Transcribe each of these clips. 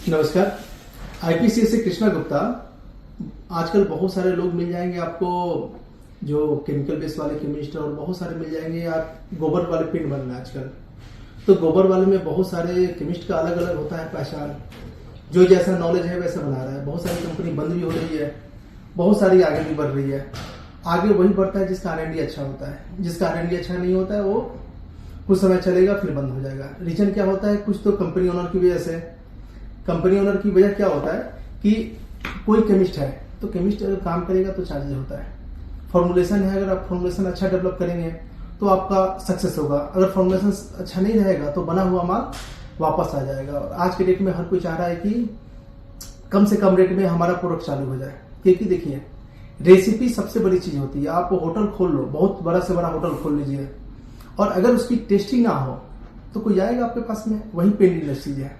नमस्कार। आईपीसीएस से कृष्णा गुप्ता। आजकल बहुत सारे लोग मिल जाएंगे आपको जो केमिकल बेस वाले केमिस्ट, और बहुत सारे मिल जाएंगे यार गोबर वाले पेंट बन रहे हैं आजकल। तो गोबर वाले में बहुत सारे केमिस्ट का अलग अलग होता है पहचान, जो जैसा नॉलेज है वैसा बना रहा है। बहुत सारी कंपनी बंद भी हो रही है, बहुत सारी आगे भी बढ़ रही है। आगे वही बढ़ता है जिसका R&D अच्छा होता है। जिसका R&D अच्छा नहीं होता है वो कुछ समय चलेगा फिर बंद हो जाएगा। रीजन क्या होता है? कुछ तो कंपनी ओनर की वजह से। कंपनी ओनर की वजह क्या होता है कि कोई केमिस्ट है तो केमिस्ट अगर काम करेगा तो चार्जेज होता है। फॉर्मुलेशन है, अगर आप फॉर्मुलेशन अच्छा डेवलप करेंगे तो आपका सक्सेस होगा। अगर फॉर्मुलेशन अच्छा नहीं रहेगा तो बना हुआ माल वापस आ जाएगा। और आज के डेट में हर कोई चाह रहा है कि कम से कम रेट में हमारा प्रोडक्ट चालू हो जाए। क्योंकि देखिए, रेसिपी सबसे बड़ी चीज होती है। आप होटल खोल लो, बहुत बड़ा से बड़ा होटल खोल लीजिए, और अगर उसकी टेस्टिंग ना हो तो कोई आएगा आपके पास में? वही पेंट इंडस्ट्री है।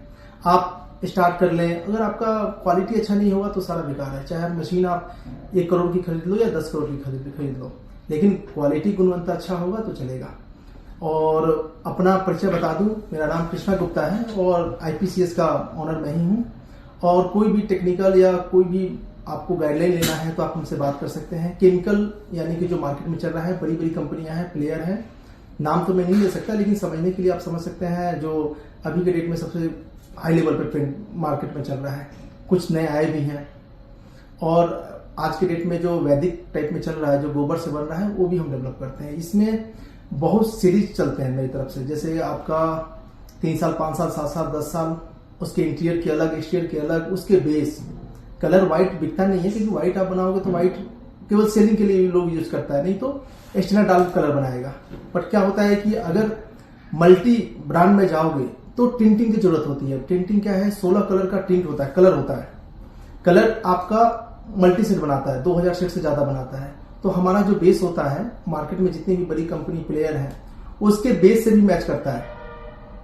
आप स्टार्ट कर लें, अगर आपका क्वालिटी अच्छा नहीं होगा तो सारा बेकार है। चाहे मशीन आप 1 करोड़ की खरीद लो या 10 करोड़ की खरीद लो, लेकिन क्वालिटी गुणवत्ता अच्छा होगा तो चलेगा। और अपना परिचय बता दूं, मेरा नाम कृष्णा गुप्ता है और आईपीसीएस का ऑनर मैं ही हूं। और कोई भी टेक्निकल या कोई भी आपको गाइडलाइन लेना है तो आप हमसे बात कर सकते हैं। केमिकल यानी कि जो मार्केट में चल रहा है, बड़ी बड़ी कंपनियां हैं, प्लेयर हैं, नाम तो मैं नहीं ले सकता, लेकिन समझने के लिए आप समझ सकते हैं जो अभी के डेट में सबसे हाई लेवल पे ट्रेंड मार्केट में चल रहा है। कुछ नए आए भी हैं, और आज के डेट में जो वैदिक टाइप में चल रहा है, जो गोबर से बन रहा है, वो भी हम डेवलप करते हैं। इसमें बहुत सीरीज चलते हैं मेरी तरफ से। जैसे आपका 3 साल, 5 साल, 7 साल, 10 साल, उसके इंटीरियर के अलग, एक्सटीरियर के अलग, उसके बेस। कलर व्हाइट बिकता नहीं है, क्योंकि व्हाइट आप बनाओगे तो व्हाइट केवल सेलिंग के लिए लोग यूज करता है, नहीं तो एक्सटर्नल डार्क कलर बनाएगा। बट क्या होता है कि अगर मल्टी ब्रांड में जाओगे तो टिंटिंग की जरूरत होती है। टिंटिंग क्या है? 16 कलर का टिंट होता है, कलर होता है। कलर आपका मल्टी सेट बनाता है, 2000 सेट से ज्यादा बनाता है। तो हमारा जो बेस होता है, मार्केट में जितनी भी बड़ी कंपनी प्लेयर हैं उसके बेस से भी मैच करता है।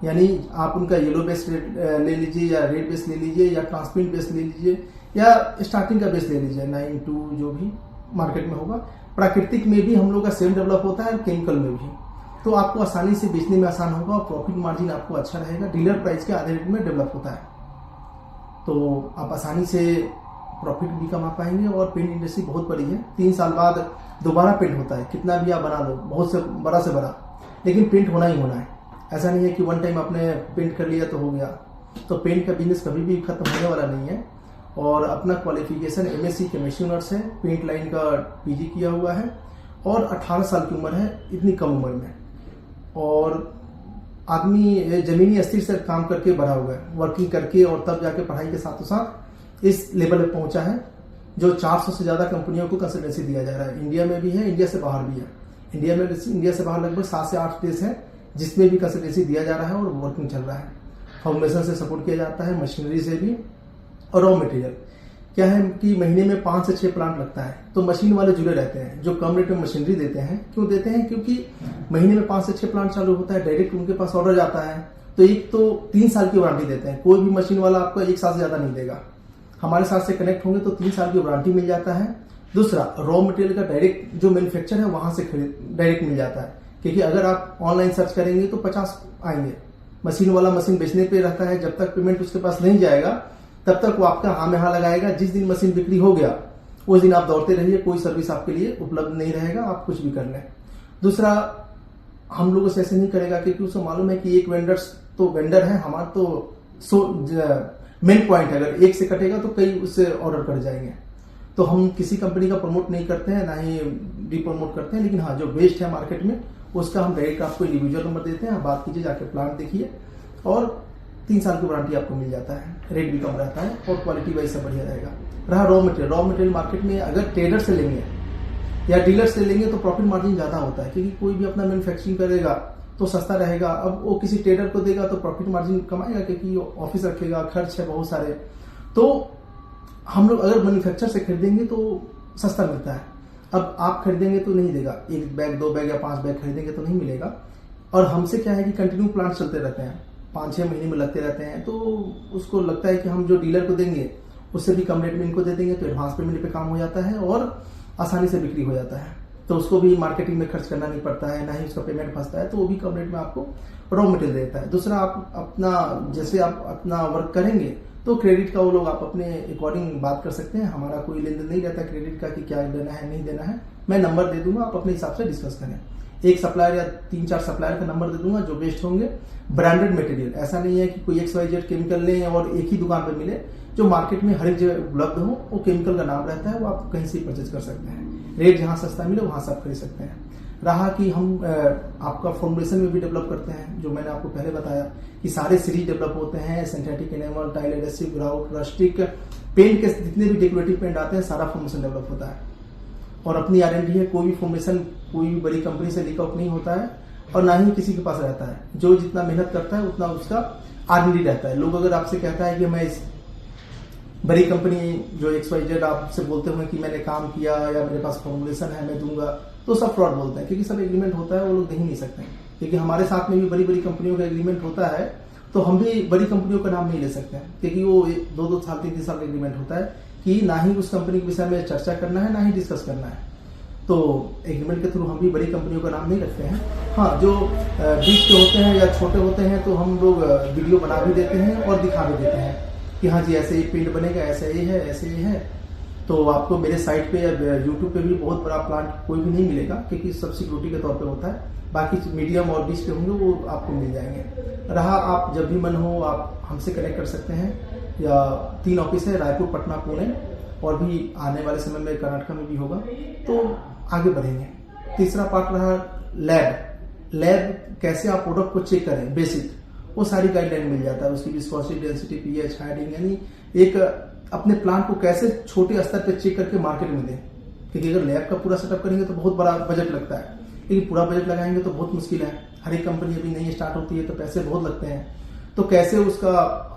यानी आप उनका येलो बेस ले लीजिए, या रेड बेस ले लीजिए, या ट्रांसपेरेंट बेस ले लीजिए, या स्टार्टिंग का बेस ले लीजिए, 9-2 जो भी मार्केट में होगा। प्राकृतिक में भी हम लोग का सेम डेवलप होता है, केमिकल में भी। तो आपको आसानी से बेचने में आसान होगा, और प्रॉफिट मार्जिन आपको अच्छा रहेगा। डीलर प्राइस के आधे रेट में डेवलप होता है, तो आप आसानी से प्रॉफिट भी कमा पाएंगे। और पेंट इंडस्ट्री बहुत बड़ी है, 3 साल बाद दोबारा पेंट होता है। कितना भी आप बना लो, बहुत से बड़ा, लेकिन पेंट होना ही होना है। ऐसा नहीं है कि वन टाइम आपने पेंट कर लिया तो हो गया। तो पेंट का बिजनेस कभी भी खत्म होने वाला नहीं है। और अपना क्वालिफिकेशन MSc केमिस्ट्री ऑनर्स है, पेंट लाइन का PG किया हुआ है, और 18 साल की उम्र है, इतनी कम उम्र में। और आदमी जमीनी अस्थिर से काम करके बड़ा हुआ है, वर्किंग करके, और तब जाके पढ़ाई के साथ साथ इस लेवल पे पहुंचा है जो 400 से ज्यादा कंपनियों को कंसल्टेंसी दिया जा रहा है। इंडिया में भी है, इंडिया से बाहर भी है। इंडिया से बाहर लगभग 7 से 8 देश है जिसमें भी कंसल्टेंसी दिया जा रहा है, और वर्किंग चल रहा है। फाउंडेशन से सपोर्ट किया जाता है, मशीनरी से भी। और रॉ मटेरियल क्या है कि महीने में 5 से 6 प्लांट लगता है, तो मशीन वाले जुड़े रहते हैं जो कम रेट में मशीनरी देते हैं। क्यों देते हैं? क्योंकि महीने में 5 से 6 प्लांट चालू होता है, डायरेक्ट उनके पास ऑर्डर जाता है। तो एक तो 3 साल की वारंटी देते हैं। कोई भी मशीन वाला आपको 1 साल से ज्यादा नहीं देगा। हमारे साथ से कनेक्ट होंगे तो 3 साल की वारंटी मिल जाता है। दूसरा, रॉ मटेरियल का डायरेक्ट जो मैन्युफैक्चर है वहां से डायरेक्ट मिल जाता है। क्योंकि अगर आप ऑनलाइन सर्च करेंगे तो 50 आएंगे। मशीन वाला मशीन बेचने पे रहता है, जब तक पेमेंट उसके पास नहीं जाएगा तब तक वो आपका हाँ में हाँ लगाएगा। जिस दिन मशीन बिक्री हो गया उस दिन आप दौड़ते रहिए, कोई सर्विस आपके लिए उपलब्ध नहीं रहेगा, आप कुछ भी कर लें। दूसरा, हम लोगों से ऐसे नहीं करेगा क्योंकि उसको मालूम है कि एक वेंडर है हमारा, तो मेन पॉइंट है, अगर एक से कटेगा तो कई उससे ऑर्डर कर जाएंगे। तो हम किसी कंपनी का प्रमोट नहीं करते हैं, ना ही डिप्रमोट करते हैं। लेकिन हाँ, जो बेस्ट है मार्केट में उसका हम डायरेक्ट आपको इंडिविजुअल नंबर देते हैं। आप बात कीजिए, जाके प्लांट देखिए, और 3 साल की वारंटी आपको मिल जाता है। रेट भी कम रहता है और क्वालिटी वाइज सब बढ़िया रहेगा। रहा रॉ मटेरियल मार्केट में अगर ट्रेडर से लेंगे या डीलर से लेंगे तो प्रॉफिट मार्जिन ज्यादा होता है, क्योंकि कोई भी अपना मैन्युफैक्चरिंग करेगा तो सस्ता रहेगा। अब वो किसी ट्रेडर को देगा तो प्रॉफिट मार्जिन कमाएगा, क्योंकि ऑफिस रखेगा, खर्च है बहुत सारे। तो हम लोग अगर मैन्युफैक्चर से खरीदेंगे तो सस्ता मिलता है। अब आप खरीदेंगे तो नहीं देगा, 1 बैग 2 बैग या 5 बैग खरीदेंगे तो नहीं मिलेगा। और हमसे क्या है कि कंटिन्यू प्लांट चलते रहते हैं, 5-6 महीने में लगते रहते हैं। तो उसको लगता है कि हम जो डीलर को देंगे उससे भी कम रेट में इनको दे देंगे, तो एडवांस पेमेंट पे काम हो जाता है और आसानी से बिक्री हो जाता है। तो उसको भी मार्केटिंग में खर्च करना नहीं पड़ता है, ना ही उसका पेमेंट फंसता है, तो वो भी कम रेट में आपको रॉ मटेरियल देता है। दूसरा, आप अपना जैसे आप अपना वर्क करेंगे तो क्रेडिट का वो लोग आप अपने अकॉर्डिंग बात कर सकते हैं। हमारा कोई लेन देन नहीं रहता क्रेडिट का कि क्या देना है नहीं देना है। मैं नंबर दे दूंगा, आप अपने हिसाब से डिस्कस करें। एक सप्लायर या 3-4 सप्लायर का नंबर दे दूंगा जो बेस्ट होंगे। ब्रांडेड मटेरियल, ऐसा नहीं है कि कोई XYZ केमिकल लें और एक ही दुकान पर मिले। जो मार्केट में हर एक जगह उपलब्ध हो, वो केमिकल का नाम रहता है, वो आप कहीं से परचेज कर सकते हैं। रेट जहां सस्ता मिले वहां से आप खरीद सकते हैं। रहा कि हम आपका फॉर्मुलेशन में भी डेवलप करते हैं, जो मैंने आपको पहले बताया कि सारे सीरीज डेवलप होते हैं। Synthetic enamel, tile adhesive, grout, rustic paint के जितने भी डेकोरेटिव पेंट आते हैं सारा फॉर्मुलेशन डेवलप होता है और अपनी R&D है। कोई भी फॉर्मुलेशन कोई भी बड़ी कंपनी से लीक आउट नहीं होता है और ना ही किसी के पास रहता है। जो जितना मेहनत करता है उतना उसका R&D रहता है। लोग अगर आपसे कहता है कि मैं इस बड़ी कंपनी जो XYZ आपसे बोलते हुए कि मैंने काम किया या मेरे पास फॉर्मुलेशन है मैं दूंगा, तो सब फ्रॉड बोलते हैं, क्योंकि सब एग्रीमेंट होता है वो लोग दे ही नहीं सकते। क्योंकि हमारे साथ में भी बड़ी बड़ी कंपनियों का एग्रीमेंट होता है, तो हम भी बड़ी कंपनियों का नाम नहीं ले सकते हैं, क्योंकि वो 2-2 साल 3-3 साल का एग्रीमेंट होता है कि ना ही उस कंपनी के विषय में चर्चा करना है, ना ही डिस्कस करना है। तो एग्रीमेंट के थ्रू हम भी बड़ी कंपनियों का नाम नहीं रखते हैं। हाँ, जो बीच के होते हैं या छोटे होते हैं तो हम लोग वीडियो बना भी देते हैं और दिखा भी देते हैं कि हाँ जी ऐसे ही पेंट बनेगा, ऐसे ये है, ऐसे ये है। तो आपको मेरे साइट पे या यूट्यूब पे भी बहुत बड़ा प्लांट कोई भी नहीं मिलेगा, क्योंकि सब सिक्योरिटी के तौर पे होता है। बाकी मीडियम और बीच के होंगे वो आपको मिल जाएंगे। रहा आप जब भी मन हो आप हमसे कनेक्ट कर सकते हैं, या 3 ऑफिस है, रायपुर, पटना, पुणे, और भी आने वाले समय में कर्नाटक में भी होगा, तो आगे बढ़ेंगे। तीसरा पार्ट रहा लैब कैसे आप प्रोडक्ट को चेक करें, बेसिक वो सारी गाइडलाइन मिल जाता है। उसकी विस्कोसिटी, डेंसिटी, पीएच, हाइडिंग, यानी एक अपने प्लांट को कैसे छोटे स्तर पर चेक करके मार्केट में दें। क्योंकि अगर लैब का पूरा सेटअप करेंगे तो बहुत बड़ा बजट लगता है, लेकिन पूरा बजट लगाएंगे तो बहुत मुश्किल है। हर एक कंपनी अभी नई स्टार्ट होती है तो पैसे बहुत लगते हैं। तो कैसे उसका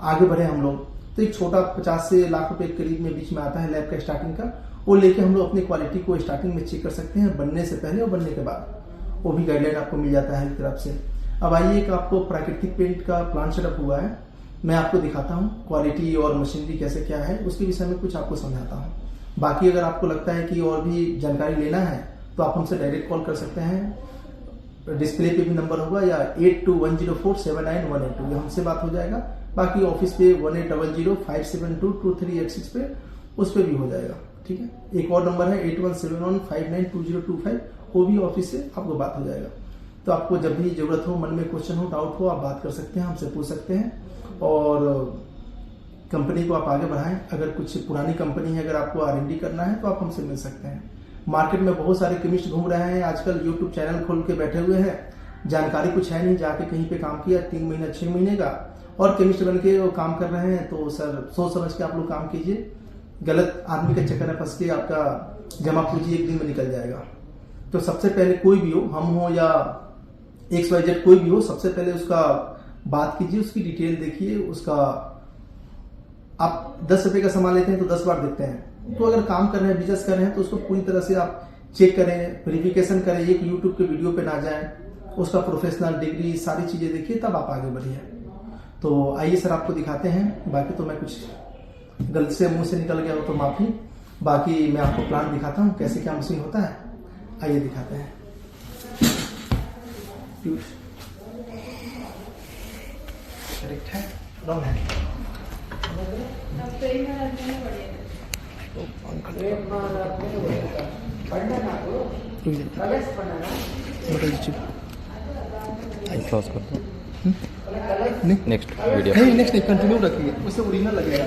आगे बढ़े हम लोग, तो एक छोटा 50 से लाख रुपए के करीब में बीच में आता है लैब का स्टार्टिंग का, वो लेके हम लोग अपनी क्वालिटी को स्टार्टिंग में चेक कर सकते हैं, बनने से पहले और बनने के बाद। वो भी गाइडलाइन आपको मिल जाता है एक तरफ से। अब आइए एक आपको प्राकृतिक पेंट का प्लांट सेटअप हुआ है, मैं आपको दिखाता हूँ क्वालिटी और मशीनरी कैसे क्या है, उसके विषय में कुछ आपको समझाता हूँ। बाकी अगर आपको लगता है कि और भी जानकारी लेना है तो आप हमसे डायरेक्ट कॉल कर सकते हैं। डिस्प्ले पे भी नंबर होगा, या 8210479182, ये हमसे बात हो जाएगा। बाकी ऑफिस पे 180057222386 पे, उस पे भी हो जाएगा। ठीक है, एक और नंबर है 8171592025, वो भी ऑफिस से आपको बात हो जाएगा। तो आपको जब भी जरूरत हो, मन में क्वेश्चन हो, डाउट हो, आप बात कर सकते हैं, हमसे पूछ सकते हैं और कंपनी को आप आगे बढ़ाएं। अगर कुछ पुरानी कंपनी है, अगर आपको R&D करना है तो आप हमसे मिल सकते हैं। मार्केट में बहुत सारे केमिस्ट घूम रहे हैं आजकल, यूट्यूब चैनल खोल के बैठे हुए हैं, जानकारी कुछ है नहीं, जाके कहीं पे काम किया 3 महीना 6 महीने का और केमिस्ट बन के वो काम कर रहे हैं। तो सर सोच समझ के आप लोग काम कीजिए, गलत आदमी के चक्कर में फंस के आपका जमा पूंजी एक दिन में निकल जाएगा। तो सबसे पहले कोई भी हो, हम हो या XYZ कोई भी हो, सबसे पहले उसका बात कीजिए, उसकी डिटेल देखिए। उसका आप 10 रुपए का सामान लेते हैं तो 10 बार देखते हैं। तो अगर काम कर रहे हैं, बिजनेस कर रहे हैं, तो उसको पूरी तरह से आप चेक करें, वेरिफिकेशन करें। एक यूट्यूब के वीडियो पे ना जाएं, उसका प्रोफेशनल डिग्री सारी चीजें देखिए, तब आप आगे बढ़िए। तो आइए सर आपको दिखाते हैं। बाकी तो मैं कुछ गलती से मुंह से निकल गया हो तो माफी। बाकी मैं आपको प्लांट दिखाता हूँ कैसे क्या मशीन होता है, आइए दिखाते हैं। करेक्ट है, रॉन्ग है। क्लोज कर दो। नेक्स्ट वीडियो नहीं, नेक्स्ट नहीं, कंटिन्यू रखिए, उससे ओरिजिनल लगेगा।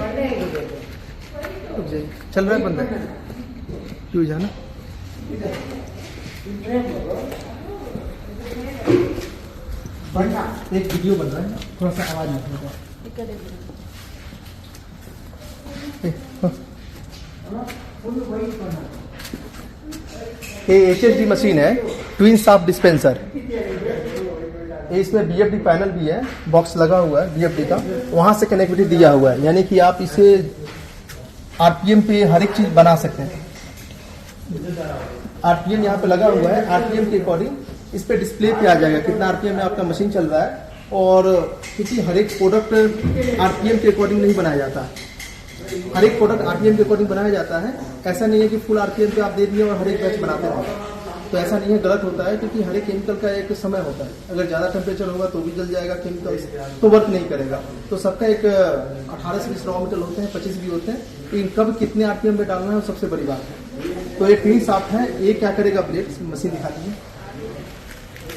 चल रहा है बंदा, क्यों जाना। एक वीडियो बन रहा है, थोड़ा सा आवाज नहीं होगा। ये HSD मशीन है, ट्विन शाफ्ट डिस्पेंसर। इसमें BFD पैनल भी है, बॉक्स लगा हुआ है BFD का, वहां से कनेक्टिविटी दिया हुआ है, यानी कि आप इसे RPM पे हर एक चीज बना सकते हैं। RPM यहाँ पे लगा हुआ है, RPM के अकॉर्डिंग इस पे डिस्प्ले पे आ जाएगा कितना RPM में आपका मशीन चल रहा है। और क्योंकि हर एक प्रोडक्ट RPM के अकॉर्डिंग नहीं बनाया जाता है, हर एक प्रोडक्ट RPM के अकॉर्डिंग बनाया जाता है। ऐसा नहीं है कि फुल RPM पे आप दे दिए और हर एक बैच बनाते रहो। तो ऐसा नहीं है, गलत होता है, क्योंकि हर एक केमिकल का एक समय होता है। अगर ज़्यादा टेम्परेचर होगा तो भी जल जाएगा केमिकल, तो वर्क नहीं करेगा। तो सबका एक 18 से 20 रॉ मेटेरियल होते हैं, 25 भी होते हैं, लेकिन कब कितने आरपीएम में डालना है वो सबसे बड़ी बात है। तो ये टीन साफ है, ये क्या करेगा, ब्लेड मशीन दिखा दीजिए।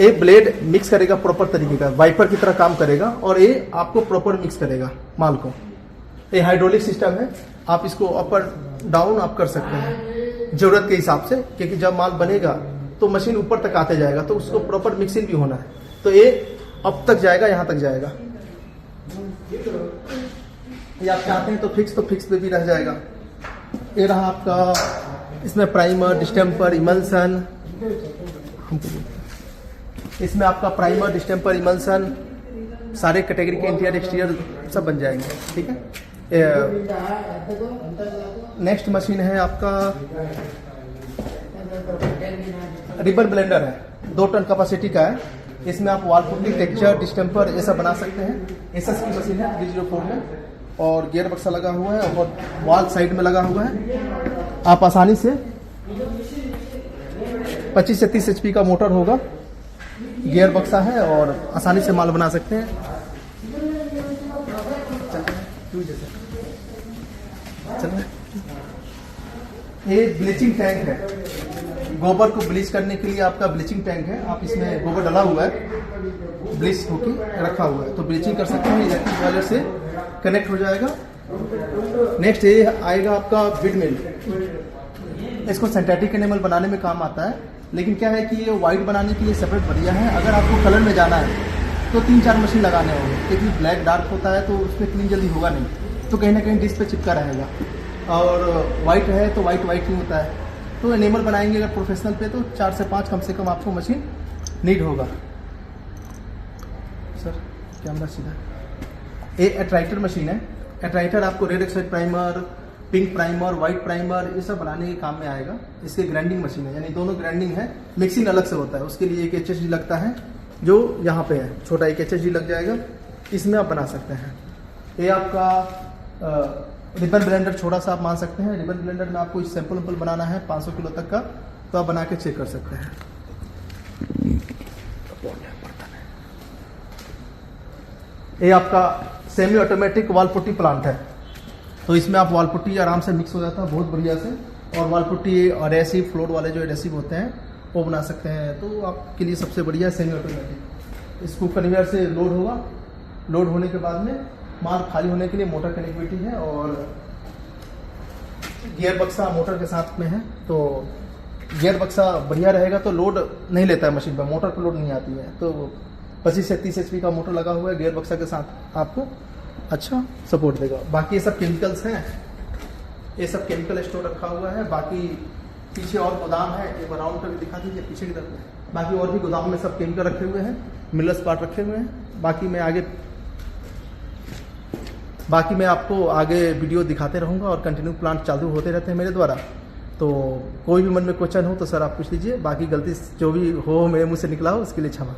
ये ब्लेड मिक्स करेगा प्रॉपर तरीके का, वाइपर की तरह काम करेगा, और ये आपको प्रॉपर मिक्स करेगा माल को। ये हाइड्रोलिक सिस्टम है, आप इसको अपर डाउन आप कर सकते हैं जरूरत के हिसाब से, क्योंकि जब माल बनेगा तो मशीन ऊपर तक आते जाएगा, तो उसको प्रॉपर मिक्सिंग भी होना है। तो ये अब तक जाएगा, यहाँ तक जाएगा। ये आप चाहते हैं तो फिक्स पे भी रह जाएगा। ये रहा आपका, इसमें प्राइमर, डिस्टेम्पर, इमल्सन, इसमें आपका प्राइमर, डिस्टेम्पर, इमल्सन, सारे कैटेगरी के इंटीरियर एक्सटीरियर सब बन जाएंगे। ठीक है। नेक्स्ट मशीन है आपका रिबन ब्लेंडर है, 2 टन कैपेसिटी का है। इसमें आप वॉल पुट्टी, टेक्सचर, डिस्टेम्पर ये सब बना सकते हैं। एसएस की मशीन है 304 में, और गियर बक्सा लगा हुआ है और वॉल साइड में लगा हुआ है। आप आसानी से 25 से 30 HP का मोटर होगा, गियर बक्सा है, और आसानी से माल बना सकते हैं। ये ब्लीचिंग टैंक है, गोबर को ब्लीच करने के लिए आपका ब्लीचिंग टैंक है। आप इसमें गोबर डाला हुआ है, ब्लीच होके रखा हुआ है, तो ब्लीचिंग कर सकते हैं। इलेक्ट्रिक बॉयलर से कनेक्ट हो जाएगा। नेक्स्ट ये आएगा आपका बीड मिल। इसको सिंथेटिक एनिमल बनाने में काम आता है, लेकिन क्या है कि ये व्हाइट बनाने के लिए सेपरेट बढ़िया है। अगर आपको कलर में जाना है तो 3-4 मशीन लगाने होंगे, क्योंकि ब्लैक डार्क होता है तो उसमें क्लीन जल्दी होगा नहीं, तो कहीं ना कहीं डिस्क पे चिपका रहेगा। और वाइट है तो वाइट नहीं होता है। तो एनिमल बनाएंगे अगर प्रोफेशनल पे तो 4 से 5 कम से कम आपको मशीन नीड होगा। सर कैमरा सीधा। ये एट्राइटर मशीन है। एट्राइटर आपको red oxide primer, pink primer, white primer ये सब बनाने के काम में आएगा। इसके ग्राइंडिंग मशीन है, यानी दोनों ग्राइंडिंग है, मिक्सिंग अलग से होता है। उसके लिए एक HHD लगता है जो यहाँ पे है, छोटा एक HHD लग जाएगा, इसमें आप बना सकते हैं। ये आपका रिबन ब्लेंडर छोटा सा आप मान सकते हैं। रिबन ब्लेंडर में आपको सैंपल बनाना है 500 किलो तक का, तो आप बना के चेक कर सकते हैं। ये आपका semi automatic wall putty plant है, तो इसमें आप वॉल पुट्टी आराम से मिक्स हो जाता है बहुत बढ़िया से, और वॉल पुट्टी और एडेसिव फ्लोर वाले जो एडेसिव होते हैं वो बना सकते हैं। तो आपके लिए सबसे बढ़िया सेमी ऑटोमेटिक। इसको कन्वेयर से लोड होगा, लोड होने के बाद में माल खाली होने के लिए मोटर कनेक्टिविटी है, और गियर बक्सा मोटर के साथ में है। तो गियर बक्सा बढ़िया रहेगा तो लोड नहीं लेता है मशीन पर, मोटर पर लोड नहीं आती है। तो 25 से 30 HP का मोटर लगा हुआ है, गियर बक्सा के साथ आपको अच्छा सपोर्ट देगा। बाकी ये सब केमिकल्स हैं, ये सब केमिकल स्टोर रखा हुआ है। बाकी पीछे और गोदाम है, एक राउंड करके दिखा दीजिए पीछे की तरफ। बाकी और भी गोदाम में सब केमिकल रखे हुए हैं, मिलर्स पार्ट रखे हुए हैं। बाकी मैं आपको आगे वीडियो दिखाते रहूँगा, और कंटिन्यू प्लांट चालू होते रहते हैं मेरे द्वारा। तो कोई भी मन में क्वेश्चन हो तो सर आप पूछ लीजिए। बाकी गलती जो भी हो मेरे मुंह से निकला हो उसके लिए क्षमा।